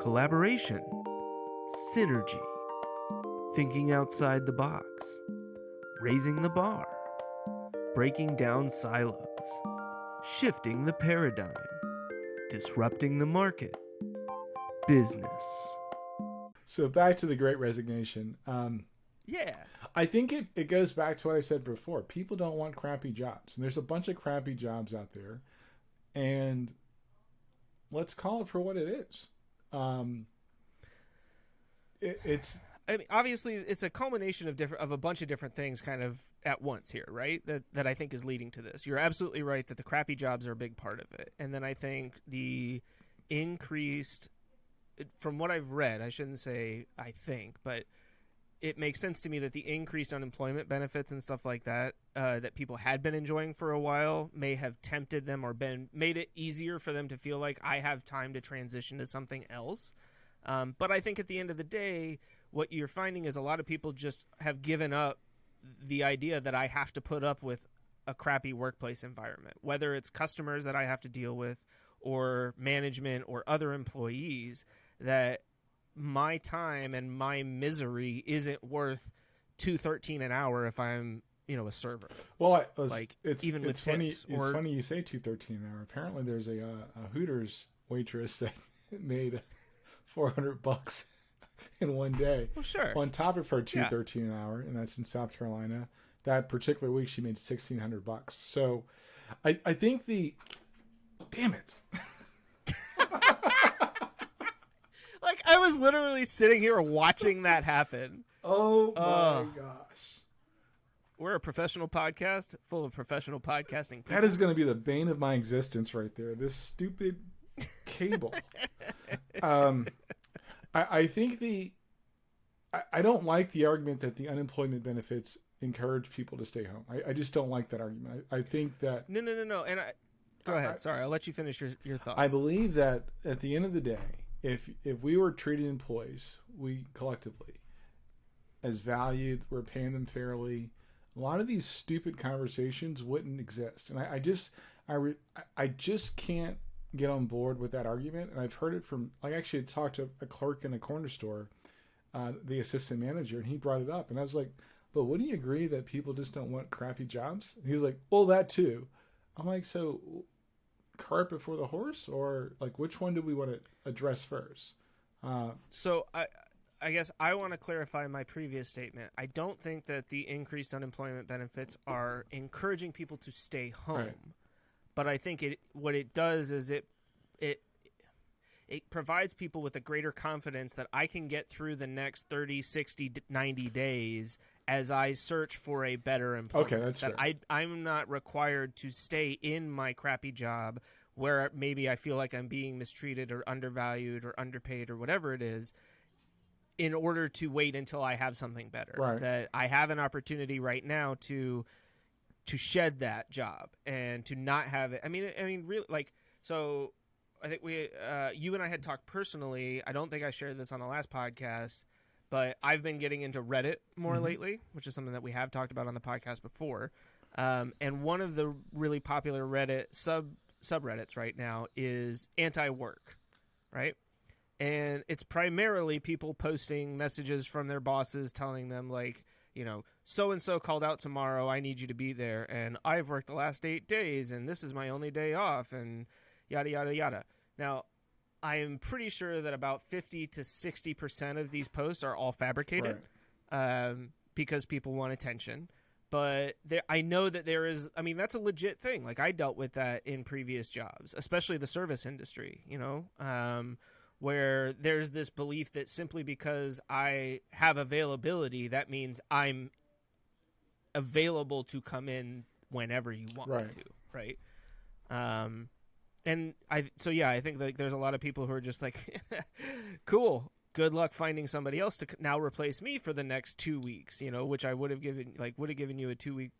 collaboration, synergy, thinking outside the box, raising the bar, breaking down silos, shifting the paradigm, disrupting the market, business. So back to the Great Resignation. Yeah. I think it goes back to what I said before. People don't want crappy jobs. And there's a bunch of crappy jobs out there. And let's call it for what it is. It's... I mean, obviously, it's a culmination of a bunch of different things kind of at once here, right? That I think is leading to this. You're absolutely right that the crappy jobs are a big part of it. And then I think the increased, from what I've read, I shouldn't say I think, but it makes sense to me that the increased unemployment benefits and stuff like that that people had been enjoying for a while may have tempted them or made it easier for them to feel like I have time to transition to something else. But I think at the end of the day, what you're finding is a lot of people just have given up the idea that I have to put up with a crappy workplace environment, whether it's customers that I have to deal with or management or other employees, that my time and my misery isn't worth $2.13 an hour if I'm, a server. Well, it's funny. tips, it's funny you say $2.13 an hour. Apparently, there's a Hooters waitress that made $400 in one day. Well, sure. On top of her $2.13 an hour, and that's in South Carolina. That particular week, she made $1,600. So, I think damn it. Like, I was literally sitting here watching that happen. Oh my gosh. We're a professional podcast full of professional podcasting people. That is going to be the bane of my existence right there. This stupid cable. I think I don't like the argument that the unemployment benefits encourage people to stay home. I just don't like that argument. I think that... No. And go ahead. Sorry, I'll let you finish your thought. I believe that at the end of the day, if we were treating employees, we collectively, as valued, we're paying them fairly, a lot of these stupid conversations wouldn't exist. And I just can't get on board with that argument. And I've heard it from, I actually talked to a clerk in a corner store, the assistant manager, and he brought it up. And I was like, but wouldn't you agree that people just don't want crappy jobs? And he was like, well, that too. I'm like, so cart before the horse, or like which one do we want to address first? So I guess I want to clarify my previous statement. I don't think that the increased unemployment benefits are encouraging people to stay home. Right. But I think what it does is it provides people with a greater confidence that I can get through the next 30, 60, 90 days as I search for a better employment. Okay, that's fair. I'm not required to stay in my crappy job where maybe I feel like I'm being mistreated or undervalued or underpaid or whatever it is, in order to wait until I have something better. Right. That I have an opportunity right now to shed that job and to not have it. I mean, really, like, so I think you and I had talked personally. I don't think I shared this on the last podcast, but I've been getting into Reddit more lately, which is something that we have talked about on the podcast before. And one of the really popular Reddit subreddits right now is Antiwork, right? And it's primarily people posting messages from their bosses telling them, like, so-and-so called out tomorrow, I need you to be there, and I've worked the last 8 days, and this is my only day off, and yada, yada, yada. Now, I am pretty sure that about 50 to 60% of these posts are all fabricated, because people want attention. But I know that there is, that's a legit thing. Like, I dealt with that in previous jobs, especially the service industry, where there's this belief that simply because I have availability, that means I'm available to come in whenever you want me to, right? And I think like there's a lot of people who are just like, cool, good luck finding somebody else to now replace me for the next 2 weeks, which I would have given you a 2-week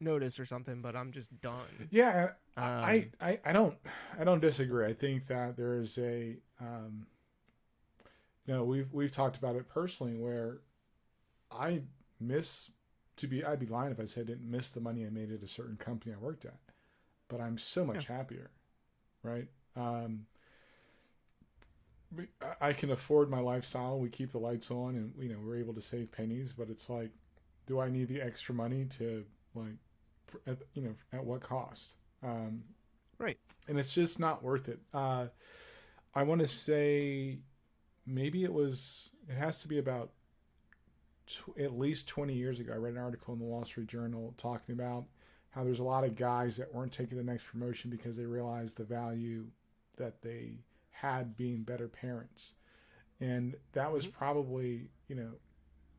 notice or something, but I'm just done. Yeah, I don't disagree. I think that there is a we've talked about it personally where I'd be lying if I said I didn't miss the money I made at a certain company I worked at, but I'm so much happier, right? I can afford my lifestyle. We keep the lights on, and we're able to save pennies. But it's like, do I need the extra money to at what cost? Right. And it's just not worth it. I want to say maybe it has to be about at least 20 years ago. I read an article in the Wall Street Journal talking about how there's a lot of guys that weren't taking the next promotion because they realized the value that they had being better parents. And that was probably,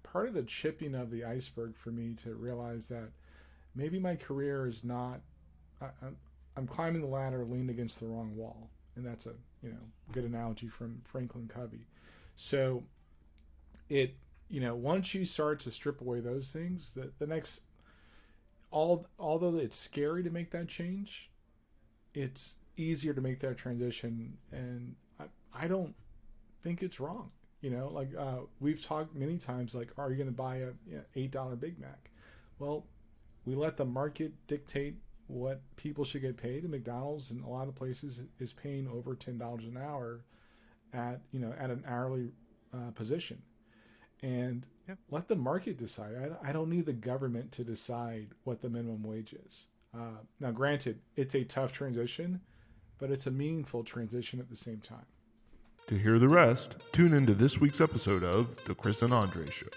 part of the chipping of the iceberg for me to realize that maybe my career is not, I'm climbing the ladder leaned against the wrong wall. And that's a, good analogy from Franklin Covey. So once you start to strip away those things, the next, although it's scary to make that change, it's easier to make that transition. And I don't think it's wrong. We've talked many times, like, are you going to buy a $8 Big Mac? Well, we let the market dictate what people should get paid. And McDonald's and a lot of places is paying over $10 an hour at an hourly position. And let the market decide. I don't need the government to decide what the minimum wage is. Now, granted, it's a tough transition, but it's a meaningful transition at the same time. To hear the rest, tune into this week's episode of The Chris and Andre Show.